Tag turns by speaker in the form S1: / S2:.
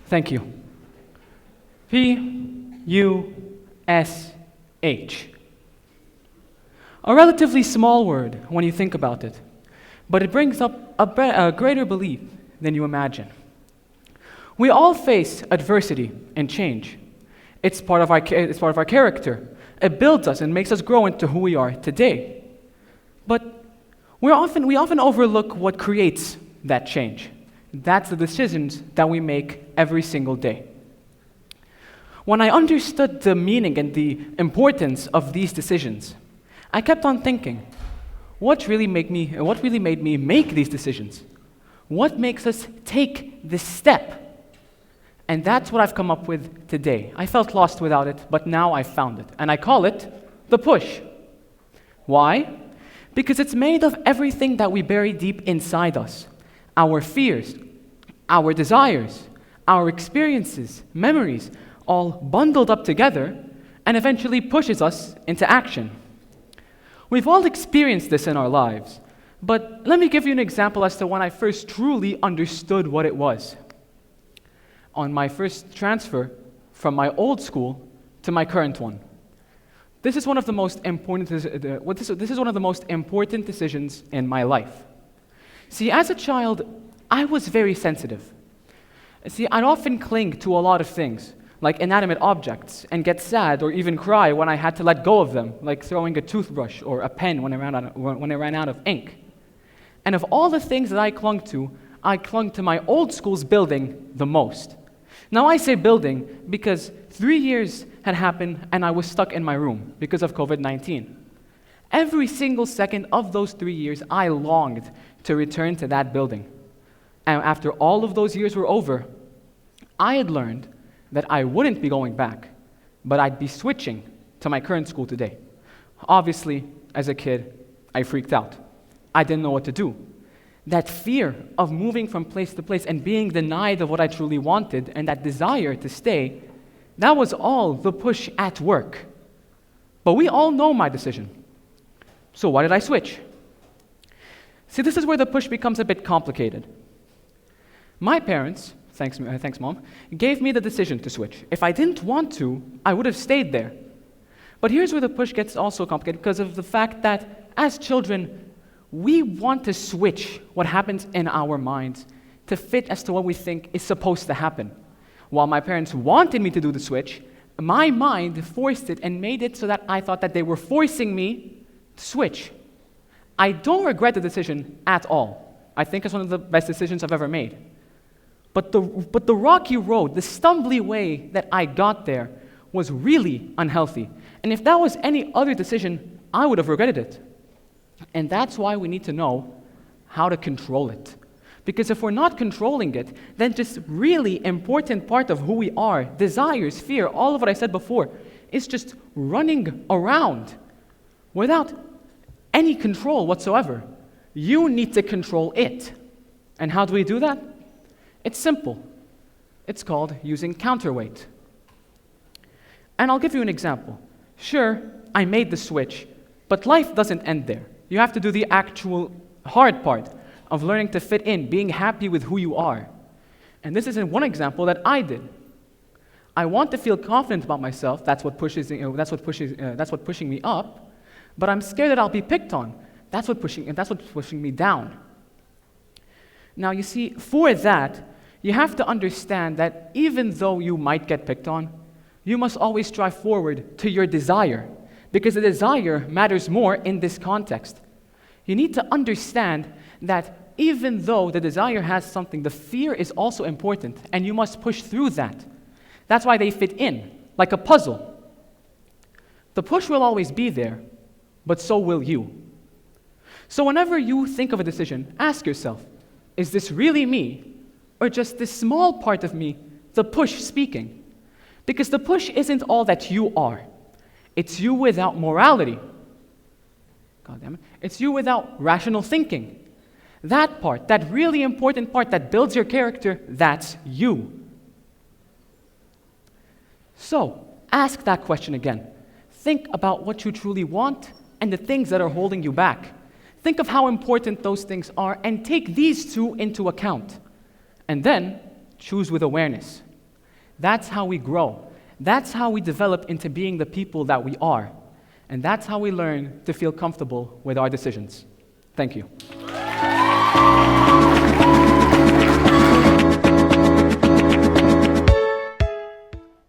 S1: Thank you. P-U-S-H. A relatively small word when you think about it, but it brings up a greater belief than you imagine. We all face adversity and change. It's part of our character. It builds us and makes us grow into who we are today. But we often overlook what creates that change. That's the decisions that we make every single day. When I understood the meaning and the importance of these decisions, I kept on thinking, what really made me make these decisions? What makes us take this step? And that's what I've come up with today. I felt lost without it, but now I've found it. And I call it the push. Why? Because it's made of everything that we bury deep inside us. Our fears, our desires, our experiences, memories, all bundled up together, and eventually pushes us into action. We've all experienced this in our lives, but let me give you an example as to when I first truly understood what it was. On my first transfer from my old school to my current one. This is one of the most important decisions in my life. See, as a child, I was very sensitive. See, I'd often cling to a lot of things, like inanimate objects, and get sad or even cry when I had to let go of them, like throwing a toothbrush or a pen when I ran out of ink. And of all the things that I clung to my old school's building the most. Now I say building because 3 years had happened and I was stuck in my room because of COVID-19. Every single second of those 3 years, I longed to return to that building. And after all of those years were over, I had learned that I wouldn't be going back, but I'd be switching to my current school today. Obviously, as a kid, I freaked out. I didn't know what to do. That fear of moving from place to place and being denied of what I truly wanted and that desire to stay, that was all the push at work. But we all know my decision. So why did I switch? See, this is where the push becomes a bit complicated. My parents, thanks Mom, gave me the decision to switch. If I didn't want to, I would have stayed there. But here's where the push gets also complicated because of the fact that as children, we want to switch what happens in our minds to fit as to what we think is supposed to happen. While my parents wanted me to do the switch, my mind forced it and made it so that I thought that they were forcing me to switch. I don't regret the decision at all. I think it's one of the best decisions I've ever made. But the rocky road, the stumbly way that I got there was really unhealthy. And if that was any other decision, I would have regretted it. And that's why we need to know how to control it. Because if we're not controlling it, then just really important part of who we are, desires, fear, all of what I said before, is just running around without any control whatsoever. You need to control it. And how do we do that? It's simple. It's called using counterweight. And I'll give you an example. Sure, I made the switch, but life doesn't end there. You have to do the actual hard part of learning to fit in, being happy with who you are. And this is one example that I did. I want to feel confident about myself. That's what pushing me up. But I'm scared that I'll be picked on. That's what's pushing me down. Now, you see, for that, you have to understand that even though you might get picked on, you must always strive forward to your desire, because the desire matters more in this context. You need to understand that even though the desire has something, the fear is also important, and you must push through that. That's why they fit in, like a puzzle. The push will always be there, but so will you. So whenever you think of a decision, ask yourself, is this really me, or just this small part of me, the push speaking? Because the push isn't all that you are. It's you without morality. God damn it. It's you without rational thinking. That part, that really important part that builds your character, that's you. So, ask that question again. Think about what you truly want and the things that are holding you back. Think of how important those things are and take these two into account. And then, choose with awareness. That's how we grow. That's how we develop into being the people that we are. And that's how we learn to feel comfortable with our decisions. Thank you.